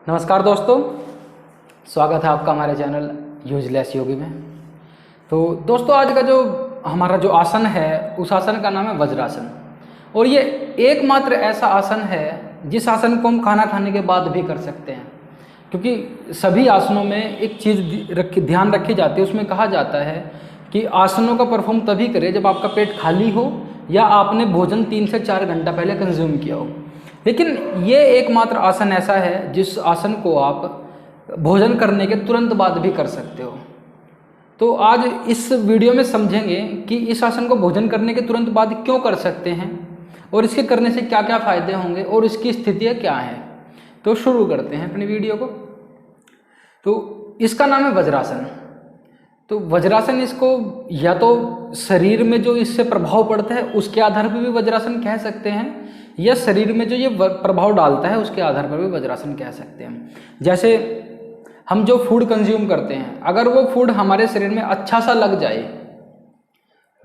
नमस्कार दोस्तों, स्वागत है आपका हमारे चैनल यूजलेस योगी में। तो दोस्तों, आज का जो हमारा जो आसन है उस आसन का नाम है वज्रासन। और ये एकमात्र ऐसा आसन है जिस आसन को हम खाना खाने के बाद भी कर सकते हैं, क्योंकि सभी आसनों में एक चीज़ ध्यान रखी जाती है। उसमें कहा जाता है कि आसनों का परफॉर्म तभी करें जब आपका पेट खाली हो या आपने भोजन 3 से 4 घंटा पहले कंज्यूम किया हो। लेकिन ये एकमात्र आसन ऐसा है जिस आसन को आप भोजन करने के तुरंत बाद भी कर सकते हो। तो आज इस वीडियो में समझेंगे कि इस आसन को भोजन करने के तुरंत बाद क्यों कर सकते हैं और इसके करने से क्या क्या फायदे होंगे और इसकी स्थितियाँ क्या हैं। तो शुरू करते हैं अपनी वीडियो को। तो इसका नाम है वज्रासन। तो वज्रासन, इसको या तो शरीर में जो इससे प्रभाव पड़ता है उसके आधार पर भी वज्रासन कह सकते हैं, या शरीर में जो ये प्रभाव डालता है उसके आधार पर भी वज्रासन कह सकते हैं। जैसे हम जो फूड कंज्यूम करते हैं, अगर वो फूड हमारे शरीर में अच्छा सा लग जाए,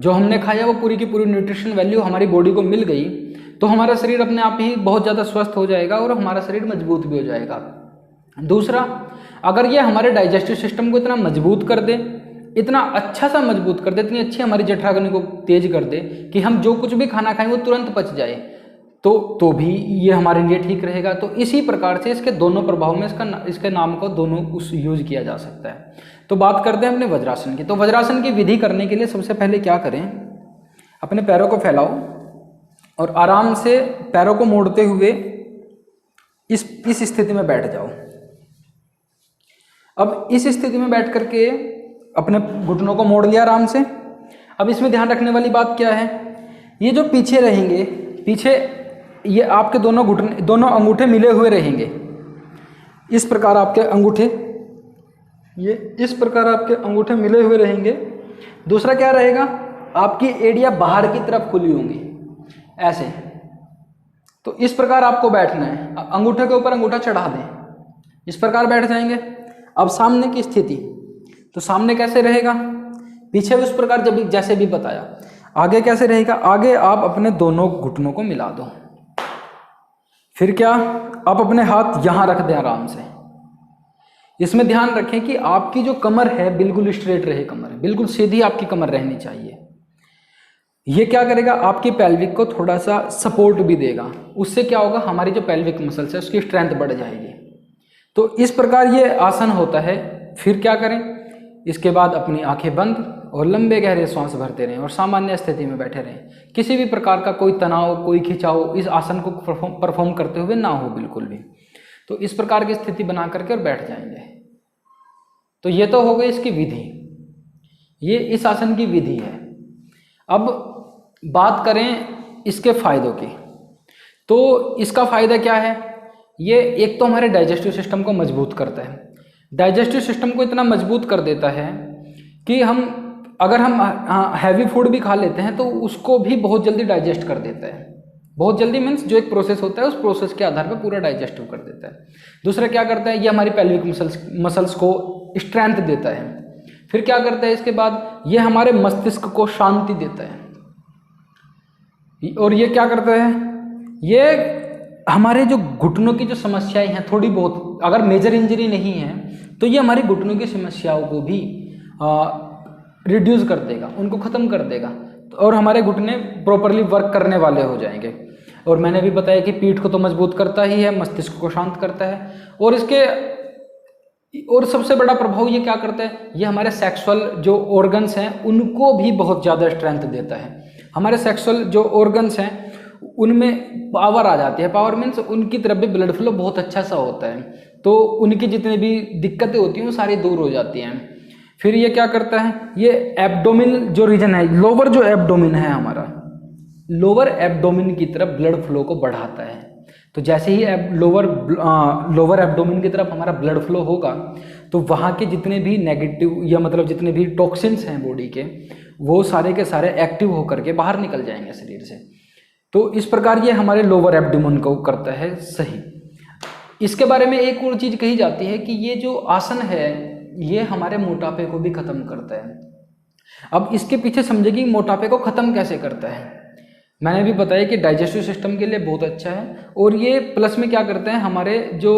जो हमने खाया वो पूरी की पूरी न्यूट्रिशन वैल्यू हमारी बॉडी को मिल गई, तो हमारा शरीर अपने आप ही बहुत ज़्यादा स्वस्थ हो जाएगा और हमारा शरीर मजबूत भी हो जाएगा। दूसरा, अगर ये हमारे डाइजेस्टिव सिस्टम को इतना मजबूत कर दे, इतना अच्छा सा मजबूत कर दे, इतनी अच्छी हमारी जठराग्नि को तेज कर दे कि हम जो कुछ भी खाना खाएं वो तुरंत पच जाए, तो भी ये हमारे लिए ठीक रहेगा। तो इसी प्रकार से इसके दोनों प्रभाव में इसके नाम को दोनों उस यूज किया जा सकता है। तो बात करते हैं अपने वज्रासन की। तो वज्रासन की विधि करने के लिए सबसे पहले क्या करें, अपने पैरों को फैलाओ और आराम से पैरों को मोड़ते हुए इस स्थिति में बैठ जाओ। अब इस स्थिति में बैठ करके अपने घुटनों को मोड़ लिया आराम से। अब इसमें ध्यान रखने वाली बात क्या है, ये जो पीछे रहेंगे, पीछे ये आपके दोनों अंगूठे मिले हुए रहेंगे। इस प्रकार आपके अंगूठे अंगूठे मिले हुए रहेंगे। दूसरा क्या रहेगा, आपकी एड़ियाँ बाहर की तरफ खुली होंगी ऐसे। तो इस प्रकार आपको बैठना है, अंगूठे के ऊपर अंगूठा चढ़ा दें, इस प्रकार बैठ जाएंगे। अब सामने की स्थिति, तो सामने कैसे रहेगा, पीछे उस प्रकार जैसे भी बताया। आगे कैसे रहेगा, आगे आप अपने दोनों घुटनों को मिला दो। फिर क्या, आप अपने हाथ यहाँ रख दें आराम से। इसमें ध्यान रखें कि आपकी जो कमर है बिल्कुल स्ट्रेट रहे, कमर बिल्कुल सीधी आपकी कमर रहनी चाहिए। ये क्या करेगा, आपकी पेल्विक को थोड़ा सा सपोर्ट भी देगा। उससे क्या होगा, हमारी जो पेल्विक मसल्स है उसकी स्ट्रेंथ बढ़ जाएगी। तो इस प्रकार ये आसन होता है। फिर क्या करें, इसके बाद अपनी आंखें बंद और लंबे गहरे सांस भरते रहें और सामान्य स्थिति में बैठे रहें। किसी भी प्रकार का कोई तनाव, कोई खिंचाव इस आसन को परफॉर्म करते हुए ना हो बिल्कुल भी। तो इस प्रकार की स्थिति बना करके और बैठ जाएंगे। तो ये तो हो गई इसकी विधि, ये इस आसन की विधि है। अब बात करें इसके फायदों की। तो इसका फायदा क्या है, ये एक तो हमारे डाइजेस्टिव सिस्टम को मजबूत करता है। डाइजेस्टिव सिस्टम को इतना मजबूत कर देता है कि अगर हम हैवी फूड भी खा लेते हैं तो उसको भी बहुत जल्दी डाइजेस्ट कर देता है। बहुत जल्दी मीन्स जो एक प्रोसेस होता है उस प्रोसेस के आधार पर पूरा डाइजेस्टिव कर देता है। दूसरा क्या करता है, ये हमारी पेल्विक मसल्स को स्ट्रेंथ देता है। फिर क्या करता है, इसके बाद ये हमारे मस्तिष्क को शांति देता है। और ये क्या करता है, ये हमारे जो घुटनों की जो समस्याएं हैं थोड़ी बहुत, अगर मेजर इंजरी नहीं है तो ये हमारी घुटनों की समस्याओं को भी रिड्यूस कर देगा, उनको ख़त्म कर देगा और हमारे घुटने प्रॉपरली वर्क करने वाले हो जाएंगे। और मैंने भी बताया कि पीठ को तो मजबूत करता ही है, मस्तिष्क को शांत करता है। और सबसे बड़ा प्रभाव ये क्या करता है, ये हमारे सेक्सुअल जो ऑर्गन्स हैं उनको भी बहुत ज़्यादा स्ट्रेंथ देता है। हमारे सेक्सुअल जो ऑर्गन्स हैं उनमें पावर आ जाती है। पावर मीन्स उनकी तरफ भी ब्लड फ्लो बहुत अच्छा सा होता है, तो उनकी जितनी भी दिक्कतें होती हैं वो सारी दूर हो जाती हैं। फिर ये क्या करता है, ये एब्डोमिन जो रीजन है, लोअर जो एब्डोमिन है हमारा, लोअर एब्डोमिन की तरफ ब्लड फ्लो को बढ़ाता है। तो जैसे ही लोअर एब्डोमिन की तरफ हमारा ब्लड फ्लो होगा तो वहाँ के जितने भी नेगेटिव या मतलब जितने भी टॉक्सिन्स हैं बॉडी के, वो सारे के सारे एक्टिव होकर के बाहर निकल जाएंगे शरीर से। तो इस प्रकार ये हमारे लोअर एब्डोमेन को करता है सही। इसके बारे में एक और चीज़ कही जाती है कि ये जो आसन है ये हमारे मोटापे को भी ख़त्म करता है। अब इसके पीछे समझे कि मोटापे को ख़त्म कैसे करता है। मैंने भी बताया कि डाइजेस्टिव सिस्टम के लिए बहुत अच्छा है और ये प्लस में क्या करते हैं, हमारे जो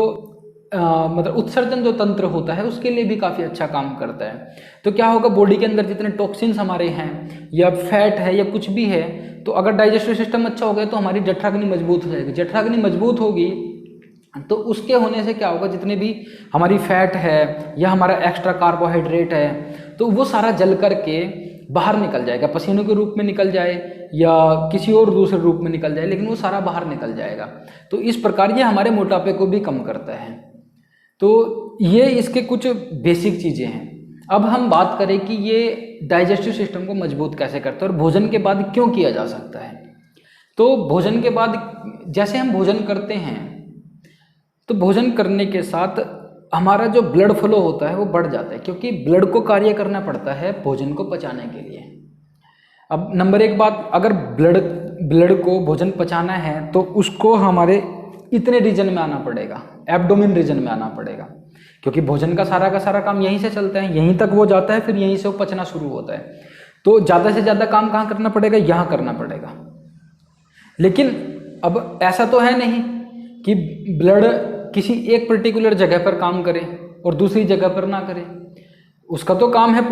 मतलब उत्सर्जन जो तंत्र होता है उसके लिए भी काफ़ी अच्छा काम करता है। तो क्या होगा, बॉडी के अंदर जितने टॉक्सिन्स हमारे हैं या फैट है या कुछ भी है, तो अगर डाइजेस्टिव सिस्टम अच्छा हो गया तो हमारी जठराग्नि मजबूत हो जाएगी। जठराग्नि मजबूत होगी तो उसके होने से क्या होगा, जितने भी हमारी फैट है या हमारा एक्स्ट्रा कार्बोहाइड्रेट है तो वो सारा जल करके बाहर निकल जाएगा, पसीनों के रूप में निकल जाए या किसी और दूसरे रूप में निकल जाए, लेकिन वो सारा बाहर निकल जाएगा। तो इस प्रकार ये हमारे मोटापे को भी कम करता है। तो ये इसके कुछ बेसिक चीज़ें हैं। अब हम बात करें कि ये डाइजेस्टिव सिस्टम को मजबूत कैसे करता है और भोजन के बाद क्यों किया जा सकता है। तो भोजन के बाद जैसे हम भोजन करते हैं तो भोजन करने के साथ हमारा जो ब्लड फ्लो होता है वो बढ़ जाता है, क्योंकि ब्लड को कार्य करना पड़ता है भोजन को पचाने के लिए। अब नंबर एक बात, अगर ब्लड को भोजन पचाना है तो उसको हमारे इतने रीजन में आना पड़ेगा, एब्डोमेन रीजन में आना पड़ेगा, क्योंकि भोजन का सारा काम यहीं से चलता है, यहीं तक वो जाता है, फिर यहीं से वो पचना शुरू होता है। तो ज़्यादा से ज़्यादा काम कहाँ करना पड़ेगा, यहाँ करना पड़ेगा। लेकिन अब ऐसा तो है नहीं कि ब्लड किसी एक पर्टिकुलर जगह पर काम करे और दूसरी जगह पर ना करे। उसका तो काम है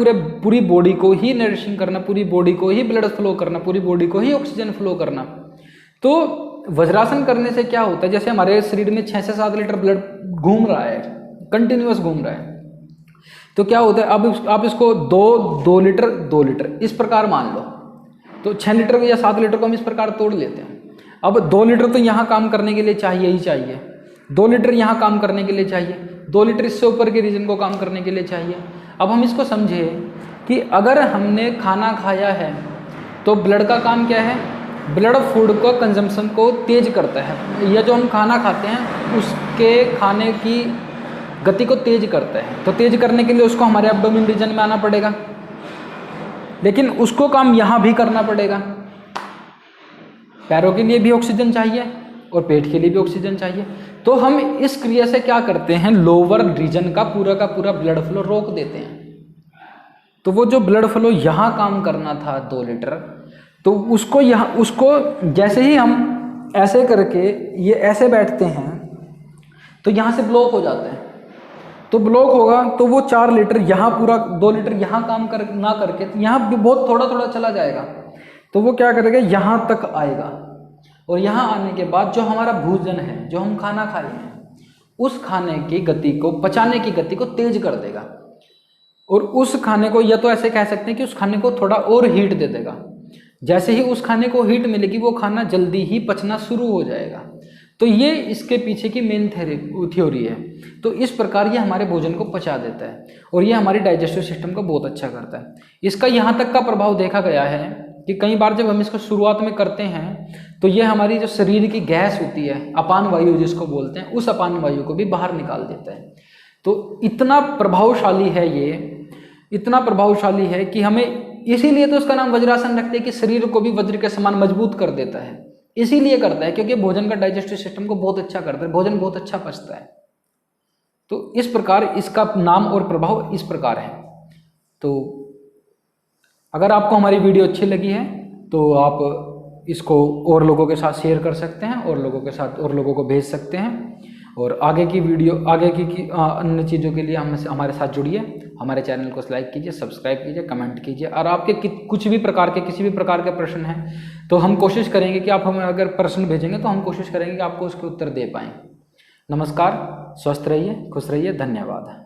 पूरी बॉडी को ही नरिशिंग करना, पूरी बॉडी को ही ब्लड फ्लो करना, पूरी बॉडी को ही ऑक्सीजन फ्लो करना। तो वज्रासन करने से क्या होता है, जैसे हमारे शरीर में 6 से 7 लीटर ब्लड घूम रहा है, कंटिन्यूअस घूम रहा है, तो क्या होता है, अब आप इसको 2 लीटर इस प्रकार मान लो, तो 6 लीटर या 7 लीटर को हम इस प्रकार तोड़ लेते हैं। अब 2 लीटर तो यहाँ काम करने के लिए चाहिए ही चाहिए, 2 लीटर यहाँ काम करने के लिए चाहिए, 2 लीटर इससे ऊपर के रीजन को काम करने के लिए चाहिए। अब हम इसको समझे कि अगर हमने खाना खाया है तो ब्लड का काम क्या है, ब्लड फूड को कंजम्पशन को तेज करता है, या जो हम खाना खाते हैं उसके खाने की गति को तेज करता है। तो तेज करने के लिए उसको हमारे एब्डोमेन रीजन में आना पड़ेगा, लेकिन उसको काम यहाँ भी करना पड़ेगा। पैरों के लिए भी ऑक्सीजन चाहिए और पेट के लिए भी ऑक्सीजन चाहिए। तो हम इस क्रिया से क्या करते हैं, लोअर रीजन का पूरा ब्लड फ्लो रोक देते हैं। तो वो जो ब्लड फ्लो यहाँ काम करना था 2 लीटर, तो उसको जैसे ही हम ऐसे करके ये ऐसे बैठते हैं तो यहाँ से ब्लॉक हो जाता है। तो ब्लॉक होगा तो वो 4 लीटर यहाँ पूरा 2 लीटर यहाँ काम ना करके यहाँ भी बहुत थोड़ा चला जाएगा। तो वो क्या करेगा, यहाँ तक आएगा, और यहाँ आने के बाद जो हमारा भोजन है, जो हम खाना खाए हैं, उस खाने की गति को, पचाने की गति को तेज कर देगा। और उस खाने को, या तो ऐसे कह सकते हैं कि उस खाने को थोड़ा और हीट दे देगा। जैसे ही उस खाने को हीट मिलेगी वो खाना जल्दी ही पचना शुरू हो जाएगा। तो ये इसके पीछे की मेन थ्योरी है। तो इस प्रकार ये हमारे भोजन को पचा देता है और ये हमारी डाइजेस्टिव सिस्टम को बहुत अच्छा करता है। इसका यहाँ तक का प्रभाव देखा गया है कि कई बार जब हम इसको शुरुआत में करते हैं तो ये हमारी जो शरीर की गैस होती है, अपान वायु जिसको बोलते हैं, उस अपान वायु को भी बाहर निकाल देता है। तो इतना प्रभावशाली है ये, इतना प्रभावशाली है कि हमें, इसीलिए तो उसका नाम वज्रासन रखते हैं कि शरीर को भी वज्र के समान मजबूत कर देता है। इसीलिए करता है क्योंकि भोजन का डाइजेस्टिव सिस्टम को बहुत अच्छा करता है, भोजन बहुत अच्छा पचता है। तो इस प्रकार इसका नाम और प्रभाव इस प्रकार है। तो अगर आपको हमारी वीडियो अच्छी लगी है तो आप इसको और लोगों के साथ शेयर कर सकते हैं, और लोगों के साथ और लोगों को भेज सकते हैं। और आगे की वीडियो, आगे की अन्य चीज़ों के लिए हमारे साथ जुड़िए, हमारे चैनल को लाइक कीजिए, सब्सक्राइब कीजिए, कमेंट कीजिए। और आपके कुछ भी प्रकार के, किसी भी प्रकार के प्रश्न हैं तो हम कोशिश करेंगे कि आप हमें अगर प्रश्न भेजेंगे तो हम कोशिश करेंगे कि आपको उसके उत्तर दे पाएँ। नमस्कार, स्वस्थ रहिए, खुश रहिए, धन्यवाद।